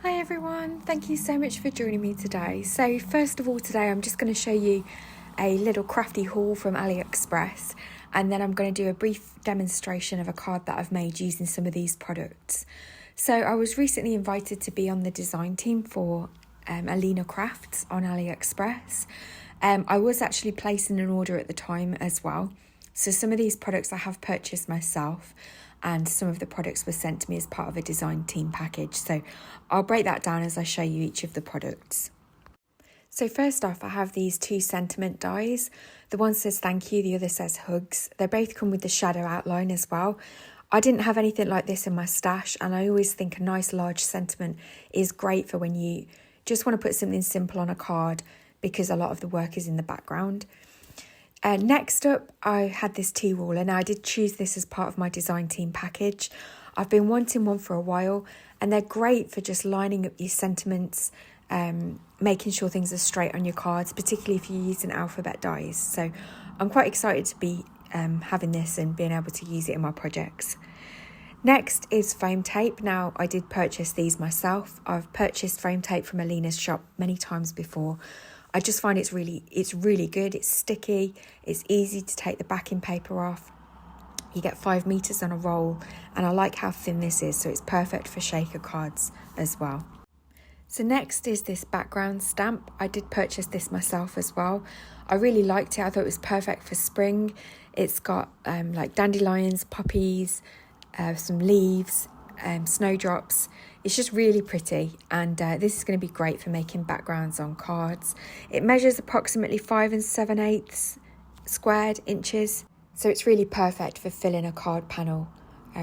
Hi everyone, thank you so much for joining me today. So first of all today I'm just going to show you a little crafty haul from AliExpress, and then I'm going to do a brief demonstration of a card that I've made using some of these products. So I was recently invited to be on the design team for Alina crafts on AliExpress. I was actually placing an order at the time as well. So some of these products I have purchased myself, and some of the products were sent to me as part of a design team package. So I'll break that down as I show you each of the products. So first off, I have these two sentiment dies. The one says thank you, the other says hugs. They both come with the shadow outline as well. I didn't have anything like this in my stash, and I always think a nice large sentiment is great for when you just want to put something simple on a card, because a lot of the work is in the background. Next up, I had this tea ruler. Now I did choose this as part of my design team package. I've been wanting one for a while, and they're great for just lining up your sentiments, making sure things are straight on your cards, particularly if you're using alphabet dies. So I'm quite excited to be having this and being able to use it in my projects. Next is foam tape. Now I did purchase these myself. I've purchased foam tape from Alina's shop many times before. I just find it's really good. It's sticky, it's easy to take the backing paper off. You get 5 meters on a roll, and I like how thin this is, so it's perfect for shaker cards as well. So next is this background stamp. I did purchase this myself as well. I really liked it. I thought it was perfect for spring. It's got like dandelions, poppies, some leaves, snowdrops. It's just really pretty, and this is going to be great for making backgrounds on cards. It measures approximately 5 7/8 squared inches, so it's really perfect for filling a card panel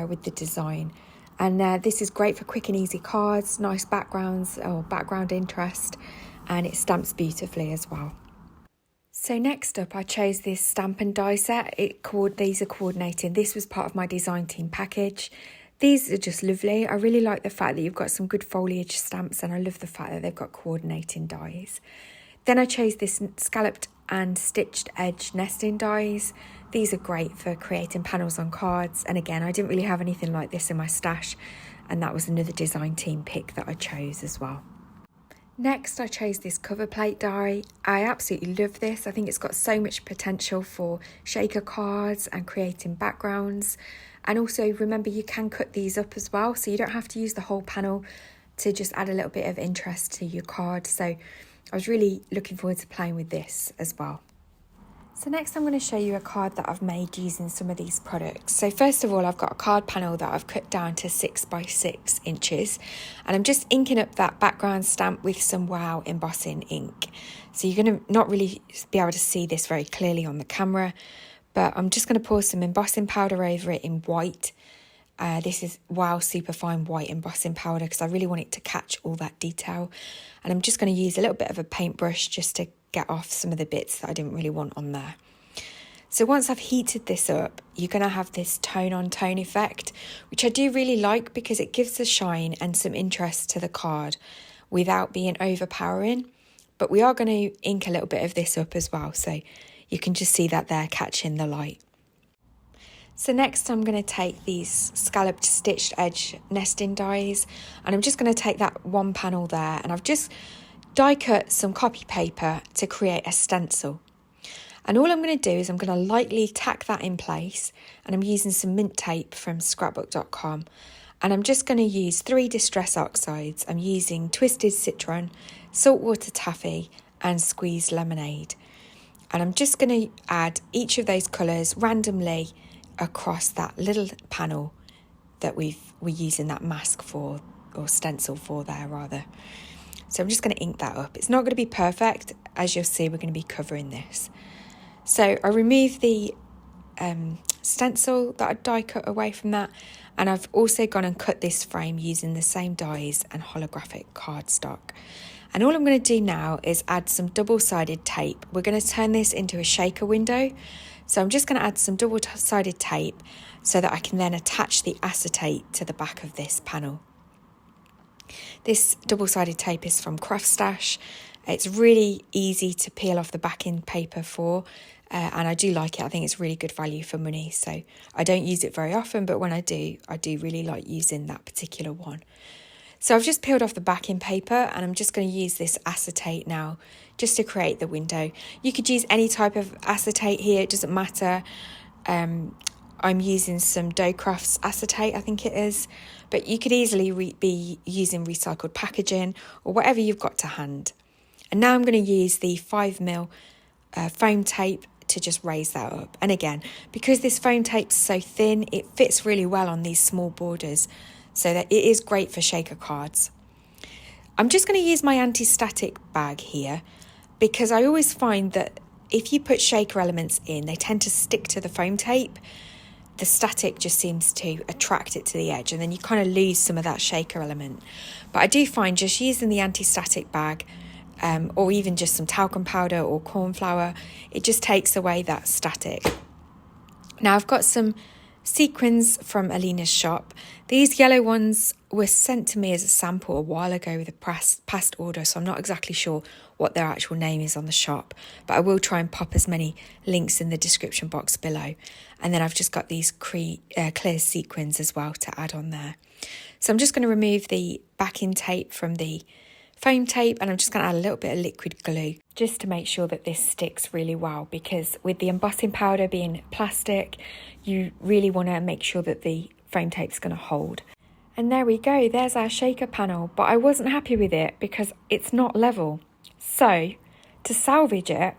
with the design. And this is great for quick and easy cards, nice backgrounds or background interest, and it stamps beautifully as well. So next up, I chose this stamp and die set. These are coordinating. This was part of my design team package. These are just lovely. I really like the fact that you've got some good foliage stamps, and I love the fact that they've got coordinating dies. Then I chose this scalloped and stitched edge nesting dies. These are great for creating panels on cards, and again, I didn't really have anything like this in my stash, and that was another design team pick that I chose as well. Next, I chose this cover plate die. I absolutely love this. I think it's got so much potential for shaker cards and creating backgrounds. And also remember, you can cut these up as well, so you don't have to use the whole panel to just add a little bit of interest to your card. So I was really looking forward to playing with this as well. So next I'm going to show you a card that I've made using some of these products. So first of all, I've got a card panel that I've cut down to 6 by 6 inches, and I'm just inking up that background stamp with some Wow embossing ink. So you're going to not really be able to see this very clearly on the camera, but I'm just going to pour some embossing powder over it in white. This is Wow Superfine White Embossing Powder, because I really want it to catch all that detail. And I'm just going to use a little bit of a paintbrush just to get off some of the bits that I didn't really want on there. So once I've heated this up, you're going to have this tone on tone effect, which I do really like because it gives a shine and some interest to the card without being overpowering. But we are going to ink a little bit of this up as well, so you can just see that there catching the light. So next I'm going to take these scalloped stitched edge nesting dies, and I'm just going to take that one panel there, and I've just die cut some copy paper to create a stencil. And all I'm going to do is I'm going to lightly tack that in place, and I'm using some mint tape from scrapbook.com, and I'm just going to use 3 distress oxides. I'm using twisted citron, saltwater taffy and squeezed lemonade. And I'm just going to add each of those colours randomly across that little panel that we're using that mask for, or stencil for there rather. So I'm just going to ink that up. It's not going to be perfect. As you'll see, we're going to be covering this. So I removed the stencil that I die cut away from that, and I've also gone and cut this frame using the same dies and holographic cardstock. And all I'm going to do now is add some double-sided tape. We're going to turn this into a shaker window. So I'm just going to add some double-sided tape so that I can then attach the acetate to the back of this panel. This double-sided tape is from CraftStash. It's really easy to peel off the backing paper for, and I do like it. I think it's really good value for money. So I don't use it very often, but when I do really like using that particular one. So I've just peeled off the backing paper and I'm just going to use this acetate now just to create the window. You could use any type of acetate here, it doesn't matter. I'm using some Dough Crafts acetate, I think it is, but you could easily be using recycled packaging or whatever you've got to hand. And now I'm going to use the 5mm foam tape to just raise that up. And again, because this foam tape's so thin, it fits really well on these small borders, so that it is great for shaker cards. I'm just going to use my anti-static bag here because I always find that if you put shaker elements in, they tend to stick to the foam tape. The static just seems to attract it to the edge and then you kind of lose some of that shaker element. But I do find just using the anti-static bag or even just some talcum powder or corn flour, it just takes away that static. Now I've got some sequins from Alina's shop. These yellow ones were sent to me as a sample a while ago with a past order, so I'm not exactly sure what their actual name is on the shop, but I will try and pop as many links in the description box below. And then I've just got these clear sequins as well to add on there. So I'm just going to remove the backing tape from the foam tape and I'm just going to add a little bit of liquid glue just to make sure that this sticks really well, because with the embossing powder being plastic, you really want to make sure that the foam tape's going to hold. And there we go, there's our shaker panel, but I wasn't happy with it because it's not level. So to salvage it,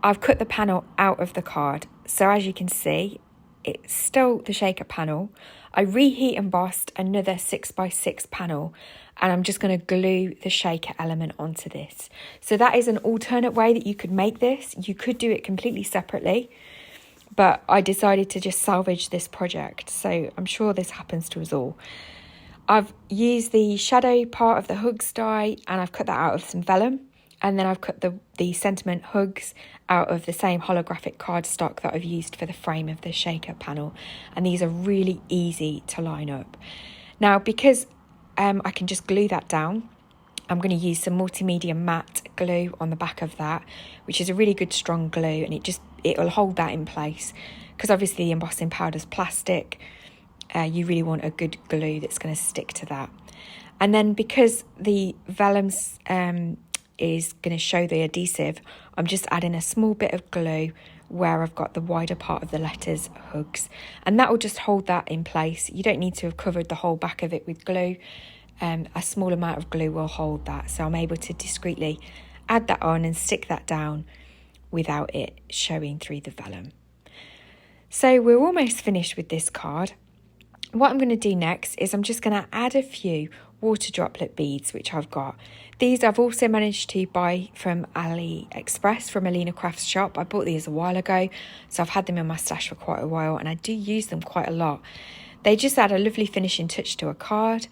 I've cut the panel out of the card. So as you can see, it's still the shaker panel. I reheat embossed another 6x6 panel and I'm just going to glue the shaker element onto this. So that is an alternate way that you could make this. You could do it completely separately, but I decided to just salvage this project. So I'm sure this happens to us all. I've used the shadow part of the hugs die and I've cut that out of some vellum. And then I've cut the sentiment hugs out of the same holographic cardstock that I've used for the frame of the shaker panel. And these are really easy to line up. Now, because I can just glue that down, I'm going to use some multimedia matte glue on the back of that, which is a really good strong glue, and it'll hold that in place. Because obviously the embossing powder's plastic, you really want a good glue that's going to stick to that. And then because the vellum's is going to show the adhesive, I'm just adding a small bit of glue where I've got the wider part of the letters hugs, and that will just hold that in place. You don't need to have covered the whole back of it with glue. A small amount of glue will hold that, so I'm able to discreetly add that on and stick that down without it showing through the vellum. So we're almost finished with this card. What I'm going to do next is I'm just going to add a few water droplet beads, which I've got. These I've also managed to buy from AliExpress, from Alina Crafts shop. I bought these a while ago, so I've had them in my stash for quite a while and I do use them quite a lot. They just add a lovely finishing touch to a card,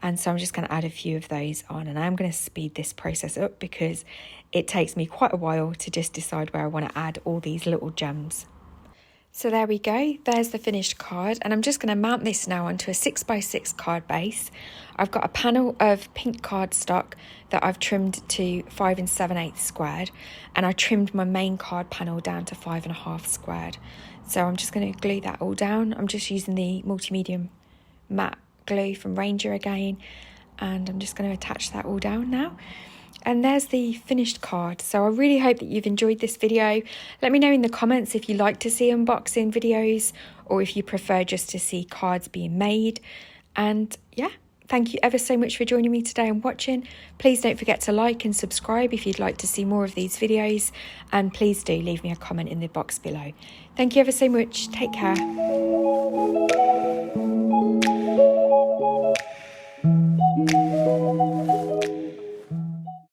and so I'm just going to add a few of those on, and I'm going to speed this process up because it takes me quite a while to just decide where I want to add all these little gems. So there we go, there's the finished card, and I'm just going to mount this now onto a 6x6 card base. I've got a panel of pink cardstock that I've trimmed to 5 7/8 squared, and I trimmed my main card panel down to 5.5 squared. So I'm just going to glue that all down. I'm just using the multi-medium matte glue from Ranger again, and I'm just going to attach that all down now. And there's the finished card. So I really hope that you've enjoyed this video. Let me know in the comments if you like to see unboxing videos or if you prefer just to see cards being made. And yeah, thank you ever so much for joining me today and watching. Please don't forget to like and subscribe if you'd like to see more of these videos. And please do leave me a comment in the box below. Thank you ever so much. Take care.